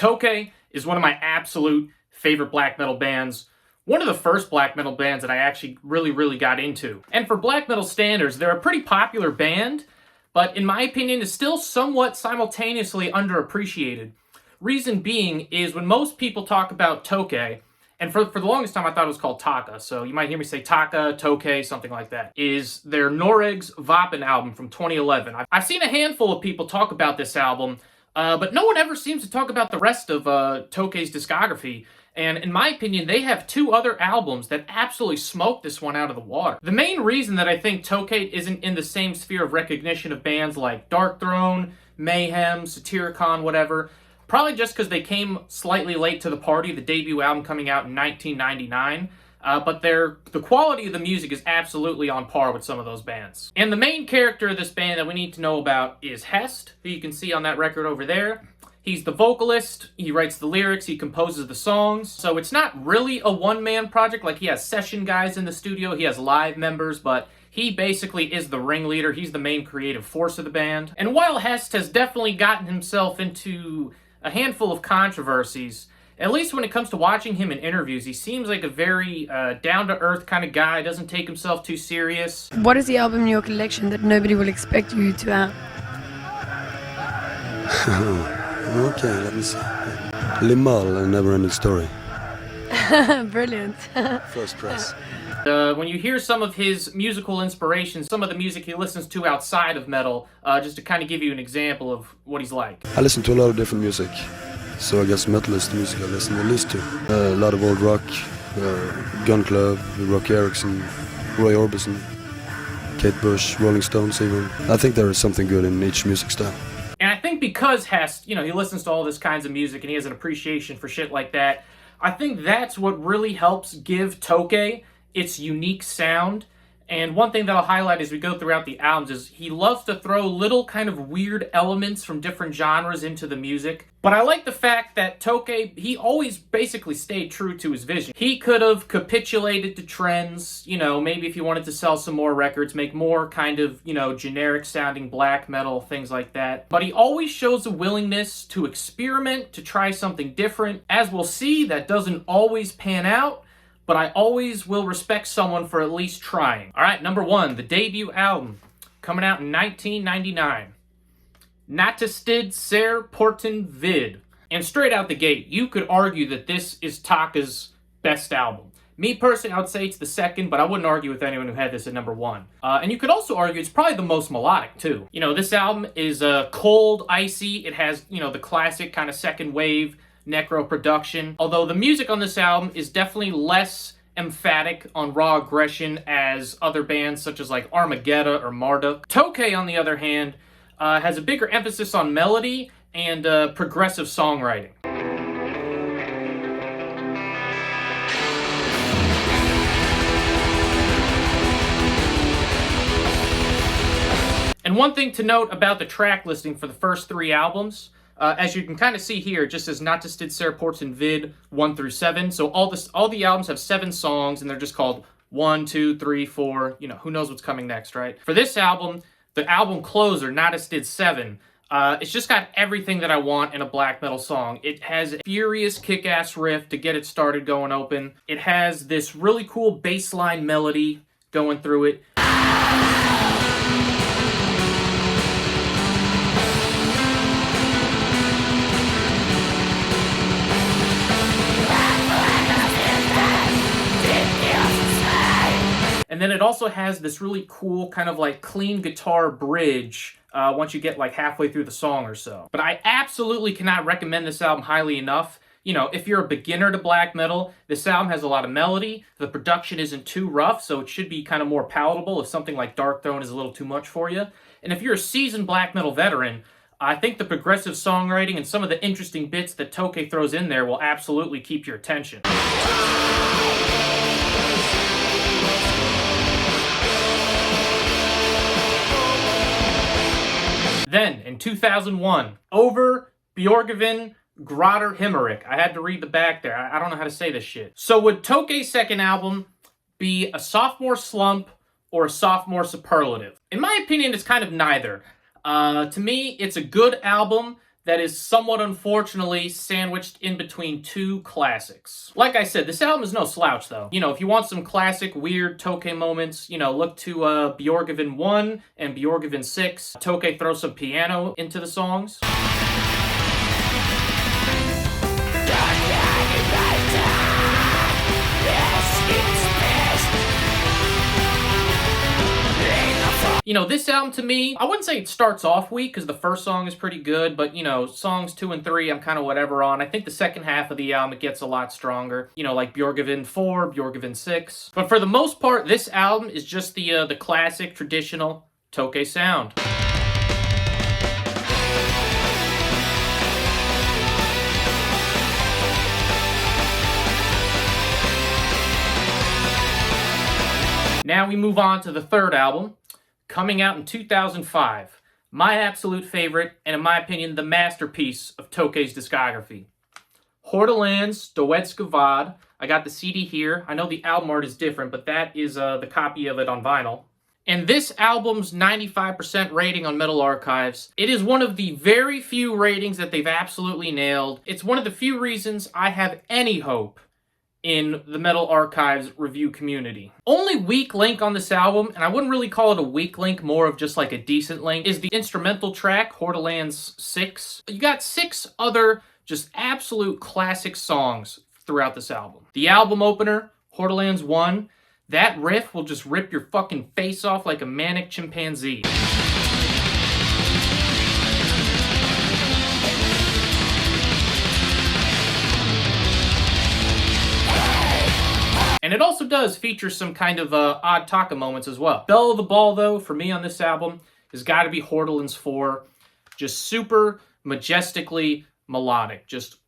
Taake is one of my absolute favorite black metal bands. One of the first black metal bands that I actually really got into. And for black metal standards, they're a pretty popular band, but in my opinion, is still somewhat simultaneously underappreciated. Reason being is when most people talk about Taake, and for the longest time I thought it was called Taake, so you might hear me say Taake, Taake, something like that, is their NOREGS VAAPEN album from 2011. I've seen a handful of people talk about this album, but no one ever seems to talk about the rest of Taake's discography. And in my opinion, they have two other albums that absolutely smoke this one out of the water. The main reason that I think Taake isn't in the same sphere of recognition of bands like Darkthrone, Mayhem, Satyricon, whatever, probably just because they came slightly late to the party, the debut album coming out in 1999. But the quality of the music is absolutely on par with some of those bands. And the main character of this band that we need to know about is Hest, who you can see on that record over there. He's the vocalist, he writes the lyrics, he composes the songs. So it's not really a one-man project, like he has session guys in the studio, he has live members, but he basically is the ringleader, he's the main creative force of the band. And while Hest has definitely gotten himself into a handful of controversies, at least when it comes to watching him in interviews, he seems like a very down-to-earth kind of guy, doesn't take himself too serious. What is the album in your collection that nobody will expect you to have? Okay, let me see. Limal, A Never Ending Story. Brilliant. First press. When you hear some of his musical inspirations, some of the music he listens to outside of metal, just to kind of give you an example of what he's like. I listen to a lot of different music, so I guess metal is the music I listen the least to. A lot of old rock, Gun Club, Rock Erickson, Roy Orbison, Kate Bush, Rolling Stones even. I think there is something good in each music style. And I think because Hest, he listens to all this kinds of music and he has an appreciation for shit like that, I think that's what really helps give Taake its unique sound. And one thing that I'll highlight as we go throughout the albums is he loves to throw little kind of weird elements from different genres into the music. But I like the fact that Taake, he always basically stayed true to his vision. He could have capitulated to trends, maybe if he wanted to sell some more records, make more kind of, generic sounding black metal, things like that. But he always shows a willingness to experiment, to try something different. As we'll see, that doesn't always pan out, but I always will respect someone for at least trying. All right, number one, the debut album, coming out in 1999. NATTESTID ser PORTEN vid. And straight out the gate, you could argue that this is Taake's best album. Me personally, I would say it's the second, but I wouldn't argue with anyone who had this at number one. And you could also argue it's probably the most melodic, too. This album is cold, icy. It has, the classic kind of second wave necro production. Although the music on this album is definitely less emphatic on raw aggression as other bands such as like Armageddon or Marduk. Taake, on the other hand, has a bigger emphasis on melody and progressive songwriting. And one thing to note about the track listing for the first three albums, as you can kind of see here, it just says NATTESTID ser PORTEN vid 1 through 7. So all the albums have 7 songs, and they're just called 1, 2, 3, 4. Who knows what's coming next, right? For this album, the album closer, NATTESTID 7, it's just got everything that I want in a black metal song. It has a furious kick-ass riff to get it started going open. It has this really cool bass line melody going through it. And then it also has this really cool kind of like clean guitar bridge once you get like halfway through the song or so. But I absolutely cannot recommend this album highly enough. If you're a beginner to black metal, this album has a lot of melody. The production isn't too rough, so it should be kind of more palatable if something like Darkthrone is a little too much for you. And if you're a seasoned black metal veteran, I think the progressive songwriting and some of the interesting bits that Taake throws in there will absolutely keep your attention. Then, in 2001, BJOERGIVN, GRAATER, HIMMERIK. I had to read the back there. I don't know how to say this shit. So would Taake's second album be a sophomore slump or a sophomore superlative? In my opinion, it's kind of neither. To me, it's a good album that is somewhat unfortunately sandwiched in between two classics. Like I said, this album is no slouch though. You know, if you want some classic weird Taake moments, you know, look to BJOERGIVN 1 and BJOERGIVN 6. Taake throws some piano into the songs. You know, this album to me, I wouldn't say it starts off weak because the first song is pretty good, but you know, songs 2 and 3 I'm kind of whatever on. I think the second half of the album it gets a lot stronger. You know, like BJOERGIVN 4, BJOERGIVN 6. But for the most part, this album is just the classic, traditional Taake sound. Now we move on to the third album, coming out in 2005. My absolute favorite, and in my opinion, the masterpiece of Taake's discography. HORDALANDS, DOESSKVAD. I got the CD here. I know the album art is different, but that is the copy of it on vinyl. And this album's 95% rating on Metal Archives, it is one of the very few ratings that they've absolutely nailed. It's one of the few reasons I have any hope in the Metal Archives review community. Only weak link on this album, and I wouldn't really call it a weak link, more of just like a decent link, is the instrumental track, HORDALANDS 6. You got 6 other just absolute classic songs throughout this album. The album opener, HORDALANDS 1, that riff will just rip your fucking face off like a manic chimpanzee. And it also does feature some kind of odd Taake moments as well. Belle of the ball, though, for me on this album, has got to be HORDALANDS 4. Just super majestically melodic. Just...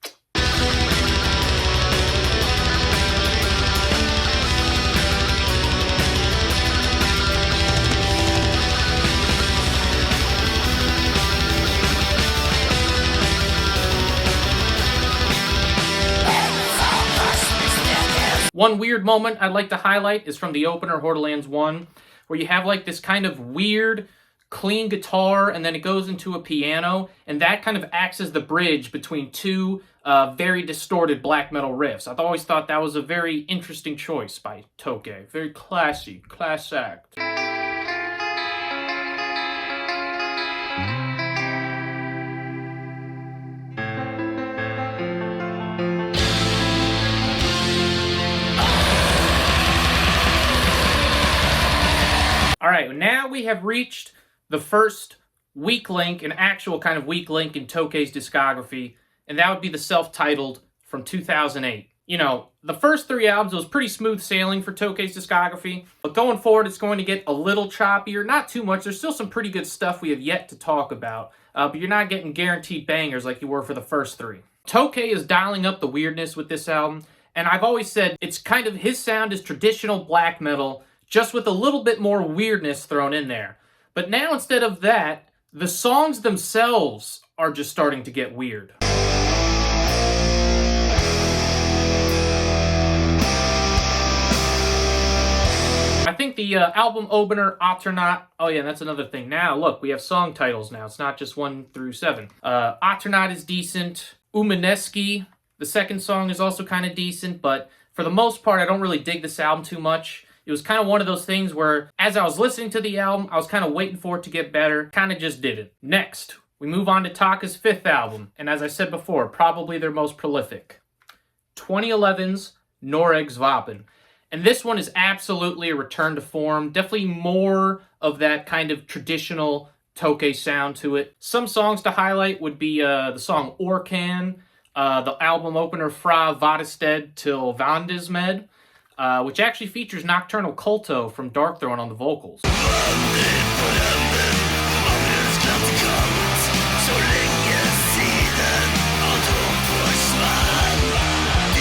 One weird moment I'd like to highlight is from the opener, HORDALANDS 1, where you have like this kind of weird, clean guitar, and then it goes into a piano, and that kind of acts as the bridge between two very distorted black metal riffs. I've always thought that was a very interesting choice by Taake. Very classy, class act. Alright, now we have reached the first weak link, an actual kind of weak link in Taake's discography, and that would be the self-titled from 2008. You know, the first 3 albums was pretty smooth sailing for Taake's discography, but going forward it's going to get a little choppier, not too much. There's still some pretty good stuff we have yet to talk about, but you're not getting guaranteed bangers like you were for the first 3. Taake is dialing up the weirdness with this album, and I've always said it's kind of, his sound is traditional black metal, just with a little bit more weirdness thrown in there. But now instead of that, the songs themselves are just starting to get weird. I think the album opener, Alternaut, oh yeah, that's another thing. Now, look, we have song titles now. It's not just 1 through 7. Alternaut is decent. Umaneski, the second song, is also kind of decent, but for the most part, I don't really dig this album too much. It was kind of one of those things where, as I was listening to the album, I was kind of waiting for it to get better. Kind of just didn't. Next, we move on to Taake's 5th album, and as I said before, probably their most prolific. 2011's NOREGS VAAPEN. And this one is absolutely a return to form. Definitely more of that kind of traditional Taake sound to it. Some songs to highlight would be the song Orkan, the album opener Fra Vadested till Vandismed, which actually features Nocturnal Culto from Darkthrone on the vocals.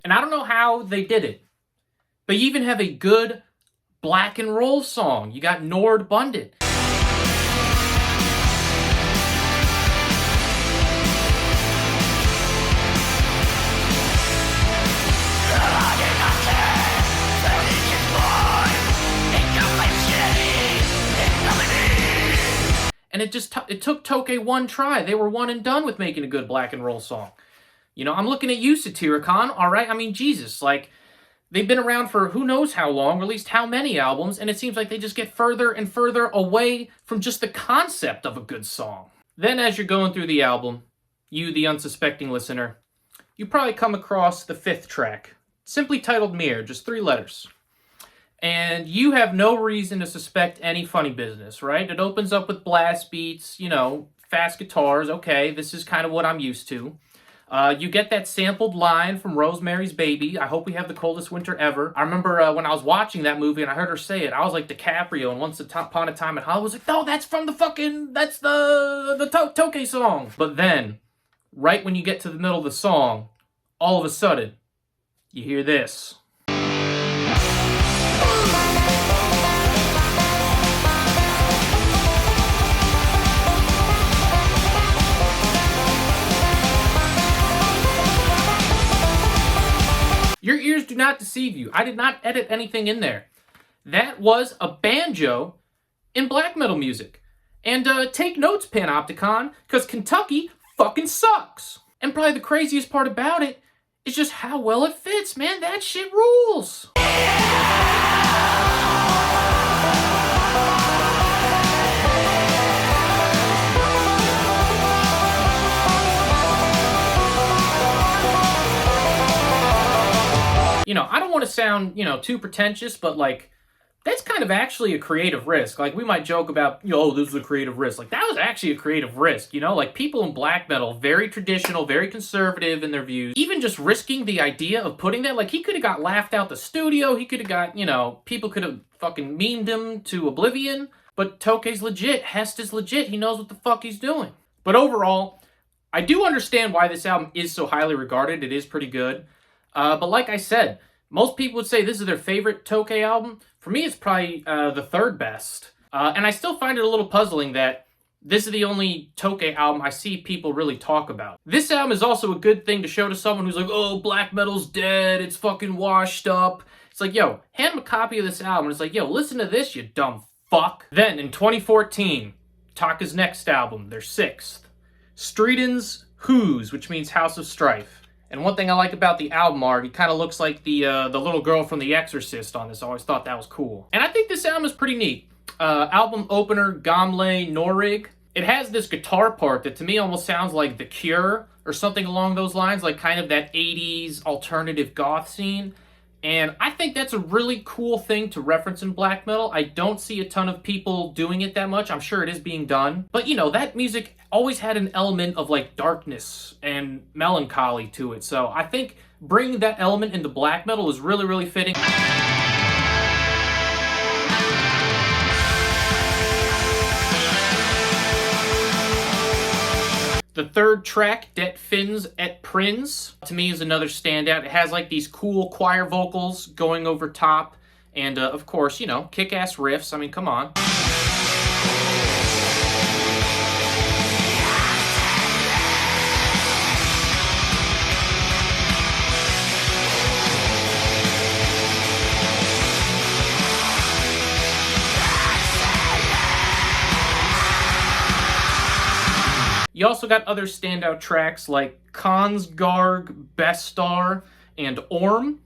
And I don't know how they did it. They even have a good black and roll song. You got Nord Bundit. And and it took Taake one try. They were one and done with making a good black and roll song. You know, I'm looking at you, Satyricon, all right? I mean, Jesus, like, they've been around for who knows how long, released how many albums, and it seems like they just get further and further away from just the concept of a good song. Then as you're going through the album, you, the unsuspecting listener, you probably come across the 5th track, simply titled Mirror, just 3 letters. And you have no reason to suspect any funny business, right? It opens up with blast beats, you know, fast guitars. Okay, this is kind of what I'm used to. You get that sampled line from Rosemary's Baby. I hope we have the coldest winter ever. I remember when I was watching that movie and I heard her say it, I was like DiCaprio in Once Upon a Time in Hollywood. I was like, no, that's from that's the Taake song. But then, right when you get to the middle of the song, all of a sudden, you hear this. Your ears do not deceive you. I did not edit anything in there. That was a banjo in black metal music. And take notes, Panopticon, because Kentucky fucking sucks. And probably the craziest part about it is just how well it fits, man. That shit rules. You know, I don't want to sound, you know, too pretentious, but, like, that's kind of actually a creative risk. Like, we might joke about, you know, oh, this is a creative risk. Like, that was actually a creative risk, you know? Like, people in black metal, very traditional, very conservative in their views. Even just risking the idea of putting that, like, he could have got laughed out the studio. He could have got, you know, people could have fucking memed him to oblivion. But Taake's legit. Hest is legit. He knows what the fuck he's doing. But overall, I do understand why this album is so highly regarded. It is pretty good. But like I said, most people would say this is their favorite Taake album. For me, it's probably the 3rd best. And I still find it a little puzzling that this is the only Taake album I see people really talk about. This album is also a good thing to show to someone who's like, oh, black metal's dead, it's fucking washed up. It's like, yo, hand them a copy of this album. It's like, yo, listen to this, you dumb fuck. Then, in 2014, Taake's next album, their 6th, STRIDENS Whose, which means House of Strife. And one thing I like about the album art, it kind of looks like the little girl from The Exorcist on this. I always thought that was cool. And I think this album is pretty neat. Album opener, Gamle Norig. It has this guitar part that to me almost sounds like The Cure or something along those lines, like kind of that 80s alternative goth scene. And I think that's a really cool thing to reference in black metal. I don't see a ton of people doing it that much. I'm sure it is being done. But, you know, that music always had an element of, like, darkness and melancholy to it. So I think bringing that element into black metal is really, really fitting. The 3rd track, Det Fins et Prins, to me is another standout. It has like these cool choir vocals going over top. And of course, you know, kick-ass riffs. I mean, come on. You also got other standout tracks like Konsgarg, Bestar, and Orm,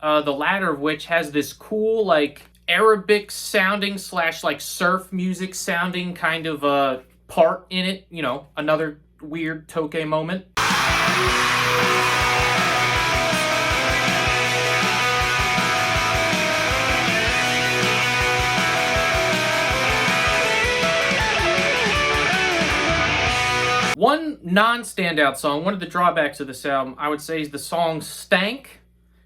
the latter of which has this cool, like, Arabic sounding / like surf music sounding kind of part in it. You know, another weird Taake moment. One non-standout song, one of the drawbacks of this album, I would say, is the song Stank,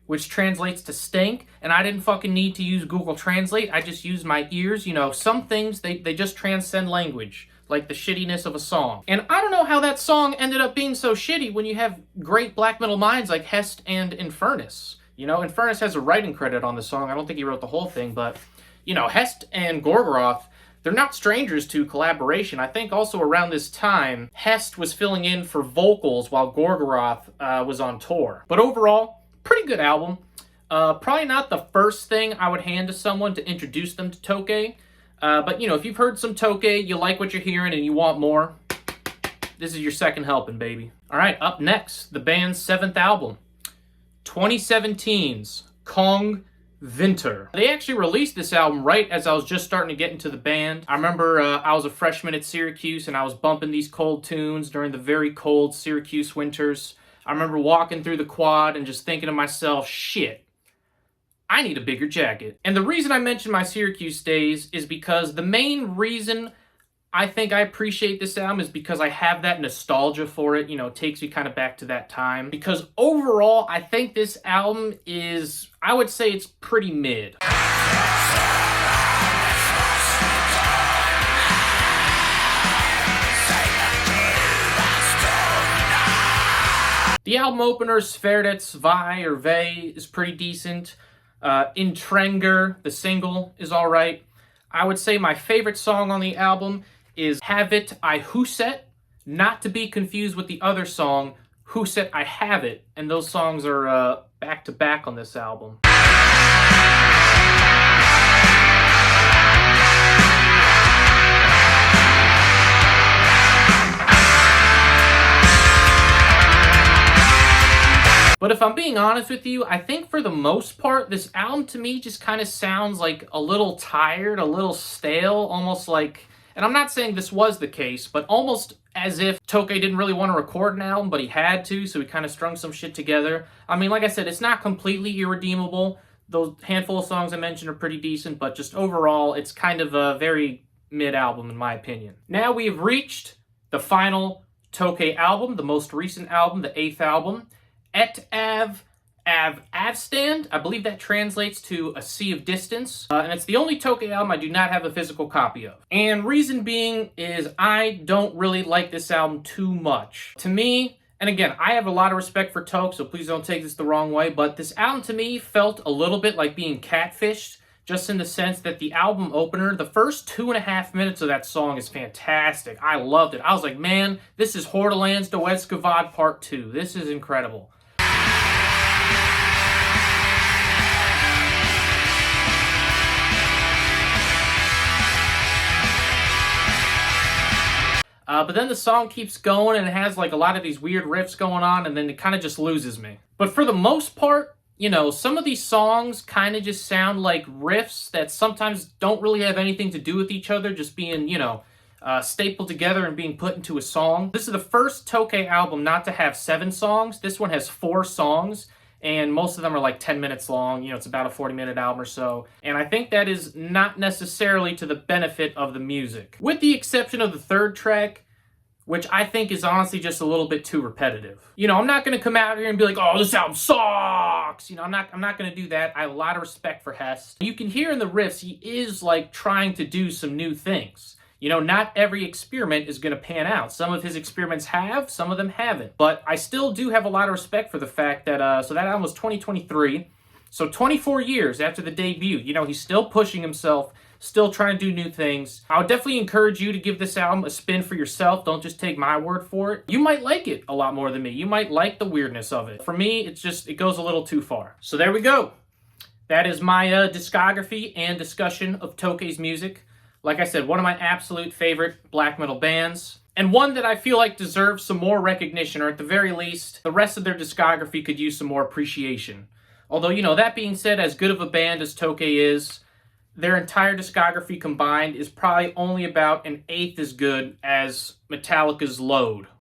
which translates to stink, and I didn't fucking need to use Google Translate. I just used my ears. You know, some things, they just transcend language, like the shittiness of a song. And I don't know how that song ended up being so shitty when you have great black metal minds like Hest and Infernus. You know, Infernus has a writing credit on the song. I don't think he wrote the whole thing, but, you know, Hest and Gorgoroth, they're not strangers to collaboration. I think also around this time, Hest was filling in for vocals while Gorgoroth was on tour. But overall, pretty good album. Probably not the first thing I would hand to someone to introduce them to Taake. But, you know, if you've heard some Taake, you like what you're hearing, and you want more, this is your second helping, baby. All right, up next, the band's 7th album, 2017's Kong VINTER. They actually released this album right as I was just starting to get into the band. I remember I was a freshman at Syracuse, and I was bumping these cold tunes during the very cold Syracuse winters. I remember walking through the quad and just thinking to myself, shit, I need a bigger jacket. And the reason I mention my Syracuse days is because the main reason I think I appreciate this album is because I have that nostalgia for it. You know, it takes me kind of back to that time. Because overall, I think this album is, I would say it's pretty mid. The album opener, Sverdets Vi or Ve, is pretty decent. Intrenger, the single, is alright. I would say my favorite song on the album is Have It I Huset, not to be confused with the other song, Huset I Have It, and those songs are back to back on this album. But if I'm being honest with you, I think for the most part, this album to me just kind of sounds like a little tired, a little stale, almost like, and I'm not saying this was the case, but almost as if Taake didn't really want to record an album, but he had to, so he kind of strung some shit together. I mean, like I said, it's not completely irredeemable. Those handful of songs I mentioned are pretty decent, but just overall, it's kind of a very mid-album in my opinion. Now we have reached the final Taake album, the most recent album, the 8th album, Et AVSTAND. I believe that translates to A Sea of Distance. And it's the only Taake album I do not have a physical copy of. And reason being is I don't really like this album too much. To me, and again, I have a lot of respect for Taake, so please don't take this the wrong way, but this album to me felt a little bit like being catfished, just in the sense that the album opener, the first 2.5 minutes of that song is fantastic. I loved it. I was like, man, this is HORDALANDS DOESSKVAD Part 2. This is incredible. But then the song keeps going and it has like a lot of these weird riffs going on, and then it kind of just loses me. But for the most part, you know, some of these songs kind of just sound like riffs that sometimes don't really have anything to do with each other, just being, you know, stapled together and being put into a song. This is the first Taake album not to have 7 songs. This one has 4 songs, and most of them are like 10 minutes long. You know, it's about a 40-minute album or so. And I think that is not necessarily to the benefit of the music. With the exception of the 3rd track, which I think is honestly just a little bit too repetitive. You know, I'm not going to come out here and be like, oh, this album sucks. You know, I'm not going to do that. I have a lot of respect for Hess. You can hear in the riffs, he is like trying to do some new things. You know, not every experiment is going to pan out. Some of his experiments have, some of them haven't. But I still do have a lot of respect for the fact that, so that album was 2023. So 24 years after the debut, you know, he's still pushing himself, still trying to do new things. I would definitely encourage you to give this album a spin for yourself. Don't just take my word for it. You might like it a lot more than me. You might like the weirdness of it. For me, it's just, it goes a little too far. So there we go. That is my discography and discussion of Taake's music. Like I said, one of my absolute favorite black metal bands, and one that I feel like deserves some more recognition, or at the very least, the rest of their discography could use some more appreciation. Although, you know, that being said, as good of a band as Taake is, their entire discography combined is probably only about 1/8 as good as Metallica's Load.